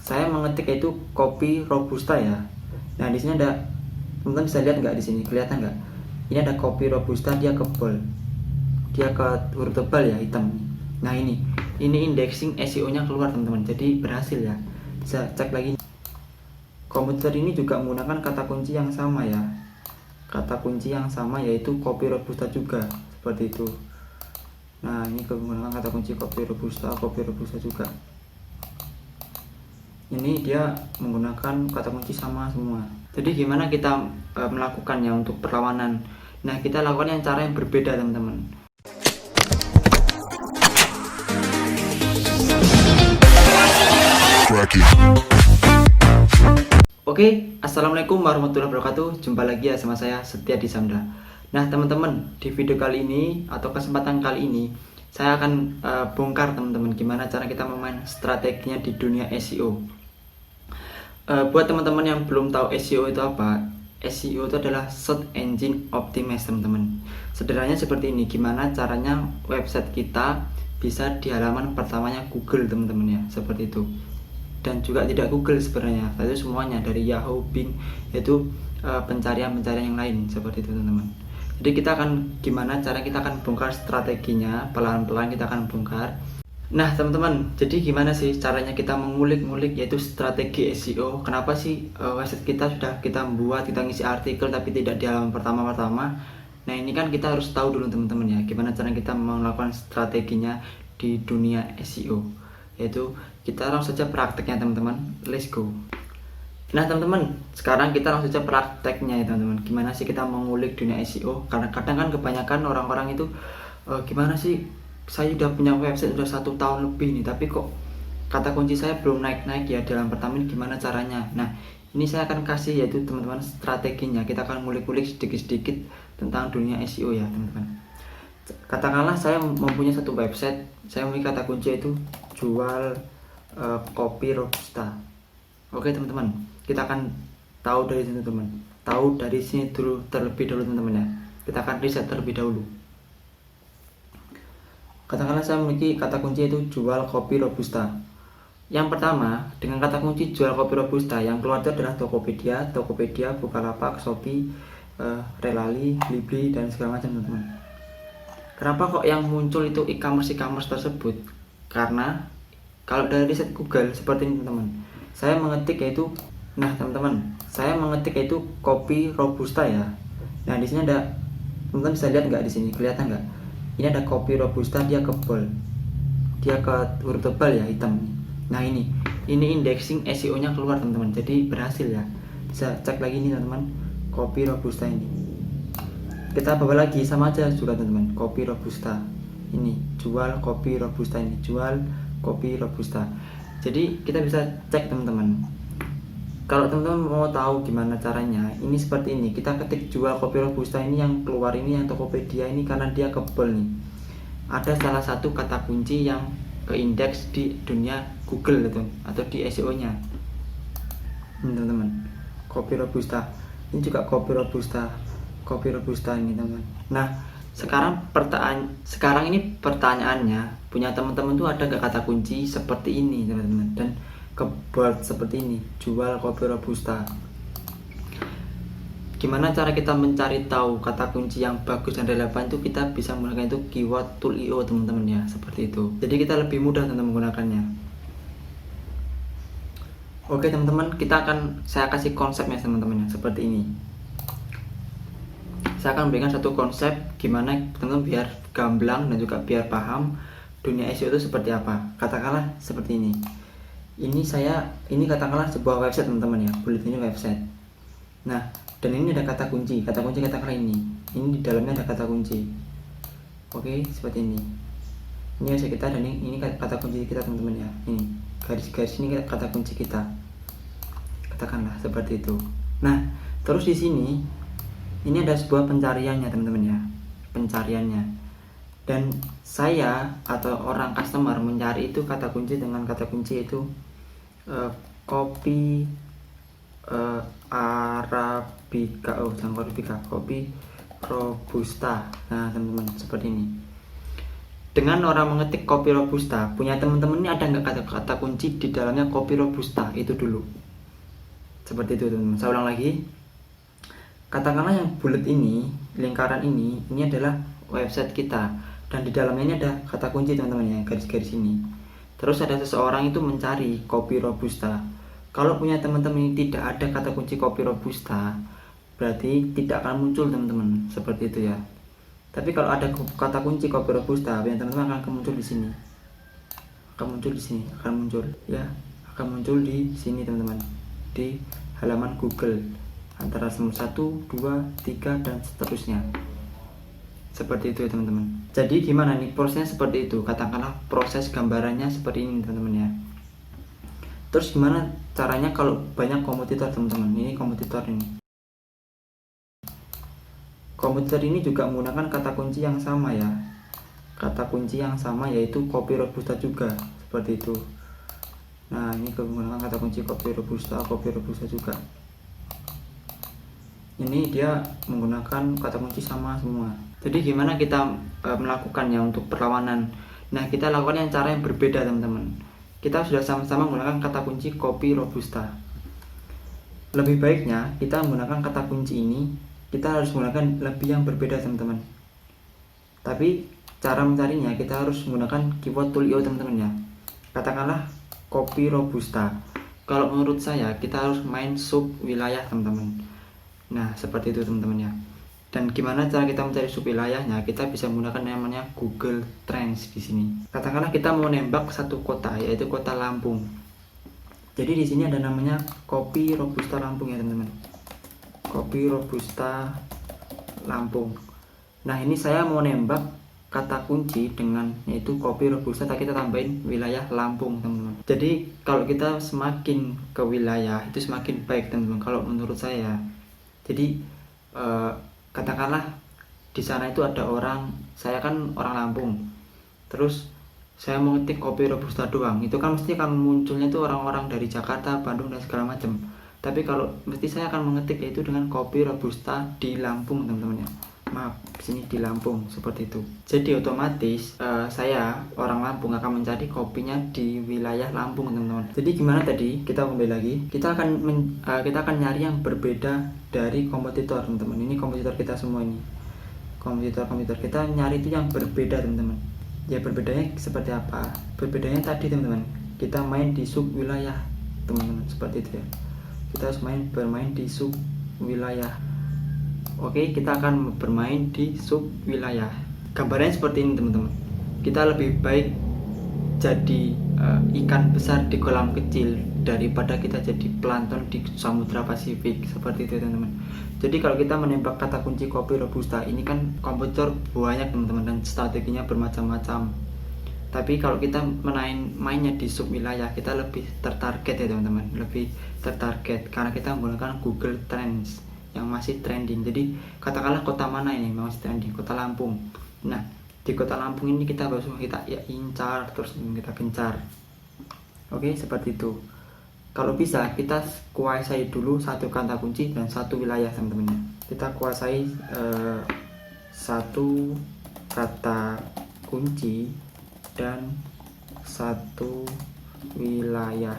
saya mengetik itu kopi robusta ya. Nah di sini ada, teman-teman bisa lihat nggak, di sini kelihatan nggak? Ini ada kopi robusta, dia kebal, dia ke huruf tebal ya, hitam. Nah ini indexing SEO-nya keluar teman-teman, jadi berhasil ya. Bisa cek lagi. Komputer ini juga menggunakan kata kunci yang sama ya, kata kunci yang sama yaitu kopi robusta juga, seperti itu. Nah ini menggunakan kata kunci kopi robusta juga. Ini dia menggunakan kata kunci sama semua. Jadi gimana kita melakukannya untuk perlawanan? Nah kita lakukan yang cara yang berbeda teman-teman. Oke, assalamualaikum warahmatullahi wabarakatuh. Jumpa lagi ya sama saya Setia di Samda. Nah teman-teman, di video kali ini atau kesempatan kali ini saya akan bongkar teman-teman gimana cara kita memain strateginya di dunia SEO. Buat teman-teman yang belum tahu SEO itu apa, SEO itu adalah Search Engine Optimization teman-teman. Sederhananya seperti ini, gimana caranya website kita bisa di halaman pertamanya Google teman-teman ya, seperti itu. Dan juga tidak Google sebenarnya, tapi semuanya dari Yahoo, Bing, yaitu pencarian-pencarian yang lain seperti itu teman-teman. Jadi kita akan gimana cara kita akan bongkar strateginya, pelan-pelan kita akan bongkar. Nah teman-teman, jadi gimana sih caranya kita mengulik-ngulik yaitu strategi SEO? Kenapa sih website kita sudah kita buat, kita ngisi artikel tapi tidak di halaman pertama-pertama? Nah ini kan kita harus tahu dulu teman-teman ya, gimana cara kita melakukan strateginya di dunia SEO. Yaitu kita langsung saja prakteknya teman-teman, let's go. Nah teman-teman, sekarang kita langsung saja prakteknya ya teman-teman. Gimana sih kita mengulik dunia SEO? Karena kadang kan kebanyakan orang-orang itu gimana sih, saya udah punya website udah 1 tahun lebih nih, tapi kok kata kunci saya belum naik-naik ya dalam pertama, ini gimana caranya? Nah ini saya akan kasih yaitu teman-teman strateginya. Kita akan ngulik-ngulik sedikit-sedikit tentang dunia SEO ya teman-teman. Katakanlah saya mempunyai satu website, saya memiliki kata kunci itu jual kopi robusta. Oke teman-teman, kita akan tahu dari sini teman, tahu dari sini dulu terlebih dahulu teman-teman ya. Kita akan riset terlebih dahulu. Katakanlah saya memiliki kata kunci itu jual kopi robusta. Yang pertama, dengan kata kunci jual kopi robusta, yang keluar itu adalah Tokopedia, Bukalapak, Shopee, Relali, Blibli, dan segala macam teman-teman. Kenapa kok yang muncul itu e-commerce tersebut? Karena kalau dari riset Google seperti ini teman-teman, saya mengetik yaitu, nah teman-teman, saya mengetik yaitu kopi robusta ya. Nah di sini ada, teman-teman bisa lihat nggak, di sini kelihatan nggak? Ini ada kopi robusta, dia kebal, dia ke huruf tebal ya, hitam. Nah ini indexing SEO-nya keluar teman-teman, jadi berhasil ya. Bisa cek lagi nih teman-teman, kopi robusta ini. Kita bawa lagi sama aja juga teman-teman, kopi robusta ini, jual kopi robusta ini, jual kopi robusta. Jadi kita bisa cek teman-teman. Kalau teman-teman mau tahu gimana caranya, ini seperti ini. Kita ketik jual kopi robusta, ini yang keluar ini yang Tokopedia ini karena dia kebal nih. Ada salah satu kata kunci yang ke indeks di dunia Google gitu, atau di SEO-nya. Teman-teman, kopi robusta. Ini juga kopi robusta ini teman-teman. Nah, sekarang ini pertanyaannya, punya teman-teman tuh ada gak kata kunci seperti ini teman-teman, dan kebal seperti ini, jual kopi robusta. Gimana cara kita mencari tahu kata kunci yang bagus dan relevan? Itu kita bisa menggunakan itu keyword tool.io teman-teman ya, seperti itu. Jadi kita lebih mudah teman-teman menggunakannya. Oke teman-teman, saya kasih konsepnya teman-teman ya, seperti ini. Saya akan berikan satu konsep gimana teman-teman biar gamblang dan juga biar paham dunia SEO itu seperti apa. Katakanlah seperti ini. Ini katakanlah sebuah website teman-teman ya, bullet ini website. Nah, dan ini ada kata kunci katakanlah ini di dalamnya ada kata kunci. Oke, seperti ini. Ini website kita dan ini kata kunci kita teman-teman ya. Ini garis-garis ini kata kunci kita. Katakanlah seperti itu. Nah, terus di sini ini ada sebuah pencariannya teman-teman ya, pencariannya. Dan saya atau orang customer mencari itu kata kunci dengan kata kunci itu kopi Arabica, kopi robusta. Nah teman-teman seperti ini. Dengan orang mengetik kopi robusta, punya teman-teman ini ada nggak kata-kata kunci di dalamnya kopi robusta itu dulu? Seperti itu teman-teman. Saya ulang lagi. Katakanlah yang bulat ini, lingkaran ini adalah website kita, dan di dalamnya ini ada kata kunci teman-teman ya, garis-garis ini. Terus ada seseorang itu mencari kopi robusta. Kalau punya teman-teman ini tidak ada kata kunci kopi robusta, berarti tidak akan muncul teman-teman, seperti itu ya. Tapi kalau ada kata kunci kopi robusta, punya teman-teman akan muncul di sini. Akan muncul di sini, akan muncul ya, akan muncul di sini teman-teman. Di halaman Google antara 1, 2, 3 dan seterusnya. Seperti itu ya teman-teman. Jadi gimana nih prosesnya seperti itu. Katakanlah proses gambarannya seperti ini teman-teman ya. Terus gimana caranya kalau banyak kompetitor teman-teman? Ini kompetitor ini. Kompetitor ini juga menggunakan kata kunci yang sama ya. Kata kunci yang sama yaitu kopi robusta juga. Seperti itu. Nah ini menggunakan kata kunci kopi robusta juga. Ini dia menggunakan kata kunci sama semua. Jadi gimana kita melakukannya untuk perlawanan? Nah kita lakukan yang cara yang berbeda teman-teman. Kita sudah sama-sama menggunakan kata kunci kopi robusta. Lebih baiknya kita menggunakan kata kunci ini, kita harus menggunakan lebih yang berbeda teman-teman. Tapi cara mencarinya kita harus menggunakan keyword tool.io teman-teman ya. Katakanlah kopi robusta. Kalau menurut saya kita harus main sub wilayah teman-teman. Nah seperti itu teman-teman ya. Dan gimana cara kita mencari sub wilayahnya? Kita bisa menggunakan namanya Google Trends di sini. Katakanlah kita mau nembak satu kota, yaitu kota Lampung. Jadi di sini ada namanya kopi robusta Lampung ya teman-teman. Kopi robusta Lampung. Nah ini saya mau nembak kata kunci dengan yaitu kopi robusta, kita tambahin wilayah Lampung teman-teman. Jadi kalau kita semakin ke wilayah itu semakin baik teman-teman kalau menurut saya. Jadi katakanlah di sana itu ada orang, saya kan orang Lampung, terus saya mau ngetik kopi robusta doang, itu kan mesti akan munculnya itu orang-orang dari Jakarta, Bandung dan segala macam. Tapi kalau mesti saya akan mengetik yaitu dengan kopi robusta di Lampung teman-teman ya. Maaf, sini di Lampung seperti itu. Jadi otomatis saya orang Lampung akan mencari kopinya di wilayah Lampung teman-teman. Jadi gimana tadi? Kita kembali lagi. Kita akan nyari yang berbeda dari kompetitor teman-teman. Ini kompetitor kita semua ini. Kompetitor kita nyari itu yang berbeda teman-teman. Ya berbedanya seperti apa? Berbedanya tadi teman-teman. Kita main di sub wilayah teman-teman, seperti itu ya. Kita harus bermain di sub wilayah. Oke, kita akan bermain di sub wilayah. Gambarnya seperti ini teman-teman. Kita lebih baik jadi ikan besar di kolam kecil daripada kita jadi plankton di Samudra Pasifik, seperti itu teman-teman. Jadi kalau kita menembak kata kunci kopi robusta ini kan kompetitor banyak teman-teman dan strateginya bermacam-macam. Tapi kalau kita mainnya di sub wilayah, kita lebih tertarget ya teman-teman, lebih tertarget karena kita menggunakan Google Trends yang masih trending. Jadi katakanlah kota mana ini masih trending, kota Lampung. Nah di kota Lampung ini kita harus incar terus kita gencar. Oke, seperti itu. Kalau bisa kita kuasai dulu satu kata kunci dan satu wilayah teman-teman. Kita kuasai satu kata kunci dan satu wilayah.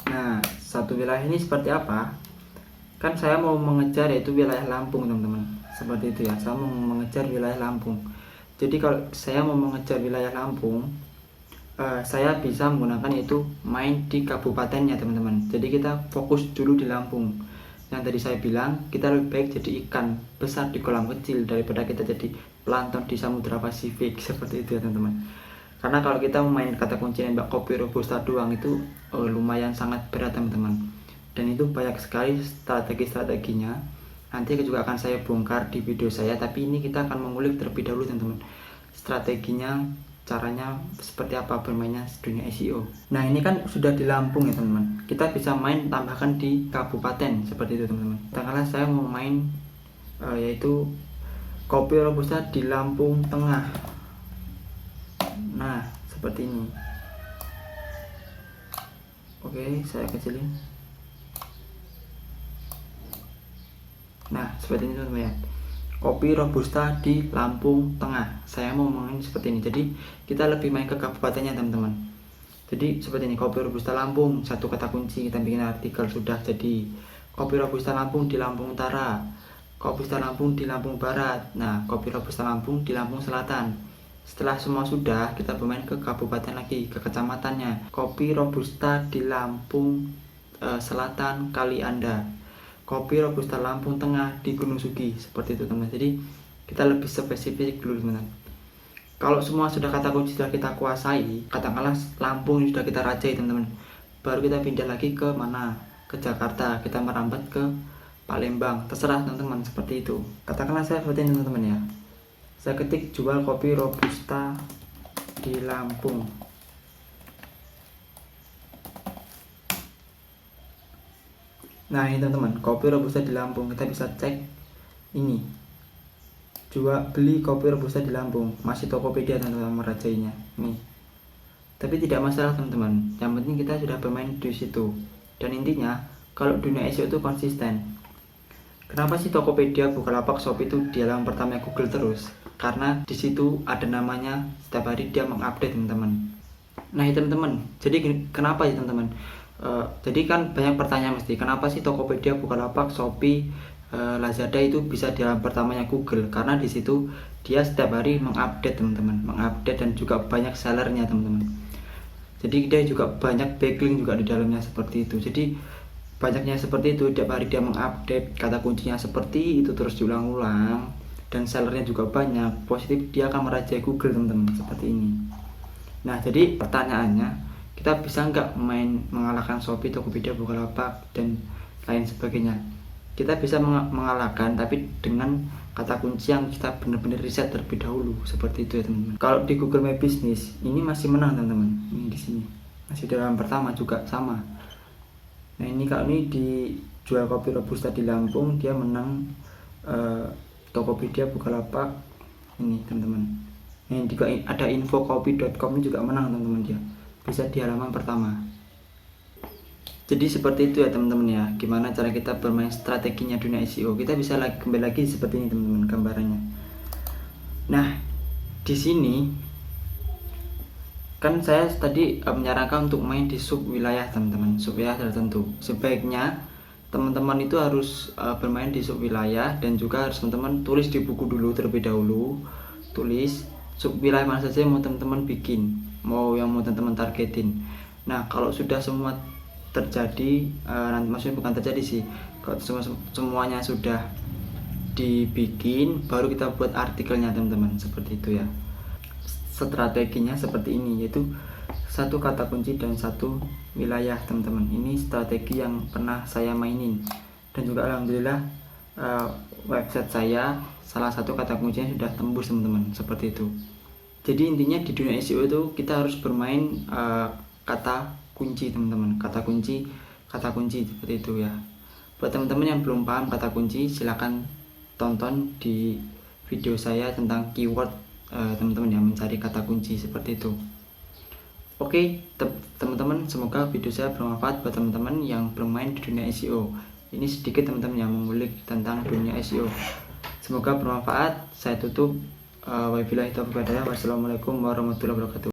Nah satu wilayah ini seperti apa? Kan saya mau mengejar yaitu wilayah Lampung teman-teman, seperti itu ya. Saya mau mengejar wilayah Lampung. Jadi kalau saya mau mengejar wilayah Lampung, saya bisa menggunakan itu main di kabupatennya teman-teman. Jadi kita fokus dulu di Lampung. Yang tadi saya bilang kita lebih baik jadi ikan besar di kolam kecil daripada kita jadi plankton di Samudra Pasifik, seperti itu ya teman-teman. Karena kalau kita main kata kunci nembak kopi robusta doang itu lumayan sangat berat teman-teman. Dan itu banyak sekali strategi-strateginya. Nanti juga akan saya bongkar di video saya, tapi ini kita akan mengulik terlebih dahulu teman-teman. Strateginya, caranya seperti apa bermainnya dunia SEO. Nah ini kan sudah di Lampung ya teman-teman. Kita bisa main tambahkan di kabupaten, seperti itu teman-teman. Katakanlah saya mau main yaitu kopi robusta di Lampung Tengah. Nah seperti ini. Oke, saya kecilin. Nah seperti ini teman-teman ya. kopi robusta di Lampung Tengah. Saya mau ngomongin seperti ini. Jadi kita lebih main ke kabupatennya teman-teman. Jadi seperti ini, kopi robusta Lampung, satu kata kunci, kita bikin artikel sudah jadi. Kopi robusta Lampung di Lampung Utara, kopi robusta Lampung di Lampung Barat, nah kopi robusta Lampung di Lampung Selatan. Setelah semua sudah, kita bermain ke kabupaten lagi, ke kecamatannya. Kopi robusta di Lampung Selatan Kali Anda, kopi robusta Lampung Tengah di Gunung Sugi. Seperti itu teman-teman. Jadi kita lebih spesifik dulu teman-teman. Kalau semua sudah kata kunci sudah kita kuasai, katakanlah Lampung sudah kita rajai teman-teman, baru kita pindah lagi ke mana, ke Jakarta, kita merambat ke Palembang, terserah teman-teman, seperti itu. Katakanlah saya seperti ini teman-teman ya, saya ketik jual kopi robusta di Lampung. Nah ini teman-teman, kopi robusta di Lampung, kita bisa cek ini, beli kopi robusta di Lampung, masih Tokopedia teman-teman merajainya nih. Tapi tidak masalah teman-teman, yang penting kita sudah bermain di situ. Dan intinya kalau dunia SEO itu konsisten. Kenapa sih Tokopedia, Bukalapak, Shopee itu di halaman pertama Google terus? Karena di situ ada namanya, setiap hari dia mengupdate teman-teman. Nah teman-teman, jadi kenapa ya teman-teman? Jadi kan banyak pertanyaan mesti, kenapa sih Tokopedia, Bukalapak, Shopee, Lazada itu bisa di halaman pertamanya Google? Karena di situ dia setiap hari mengupdate teman-teman, mengupdate dan juga banyak sellernya teman-teman. Jadi dia juga banyak backlink juga di dalamnya seperti itu. Jadi banyaknya seperti itu, tiap hari dia mengupdate, kata kuncinya seperti itu terus diulang-ulang, dan sellernya juga banyak, positif, dia akan merajai Google teman-teman, seperti ini. Nah jadi pertanyaannya, kita bisa nggak mengalahkan Shopee, Tokopedia, Bukalapak dan lain sebagainya? Kita bisa mengalahkan, tapi dengan kata kunci yang kita benar-benar riset terlebih dahulu, seperti itu ya teman-teman. Kalau di Google My Business ini masih menang teman-teman, ini di sini masih dalam pertama juga sama. Nah ini kalau ini dijual kopi robusta di Lampung, dia menang Tokopedia, Bukalapak ini teman-teman. Ini juga ada infokopi.com ini juga menang teman-teman, dia bisa di halaman pertama. Jadi seperti itu ya teman-teman ya, gimana cara kita bermain strateginya dunia SEO. Kita bisa kembali lagi seperti ini teman-teman gambarannya. Nah di sini kan saya tadi menyarankan untuk main di sub wilayah teman-teman, sub wilayah tertentu. Sebaiknya teman-teman itu harus bermain di sub wilayah, dan juga harus teman-teman tulis di buku dulu terlebih dahulu, tulis sub wilayah mana saja yang mau teman-teman bikin, yang mau teman-teman targetin. Nah kalau sudah semua terjadi, nanti maksudnya bukan terjadi sih, kalau semuanya sudah dibikin, baru kita buat artikelnya teman-teman, seperti itu ya. Strateginya seperti ini, yaitu satu kata kunci dan satu wilayah teman-teman. Ini strategi yang pernah saya mainin, dan juga alhamdulillah website saya salah satu kata kuncinya sudah tembus teman-teman, seperti itu. Jadi intinya di dunia SEO itu kita harus bermain kata kunci teman-teman, kata kunci seperti itu ya. Buat teman-teman yang belum paham kata kunci, silahkan tonton di video saya tentang keyword teman-teman yang mencari kata kunci, seperti itu. Oke teman-teman, semoga video saya bermanfaat buat teman-teman yang bermain di dunia SEO. Ini sedikit teman-teman yang mengulik tentang dunia SEO, semoga bermanfaat. Saya tutup. Wabillahi taufiq wal hidayah. Wassalamualaikum warahmatullahi wabarakatuh.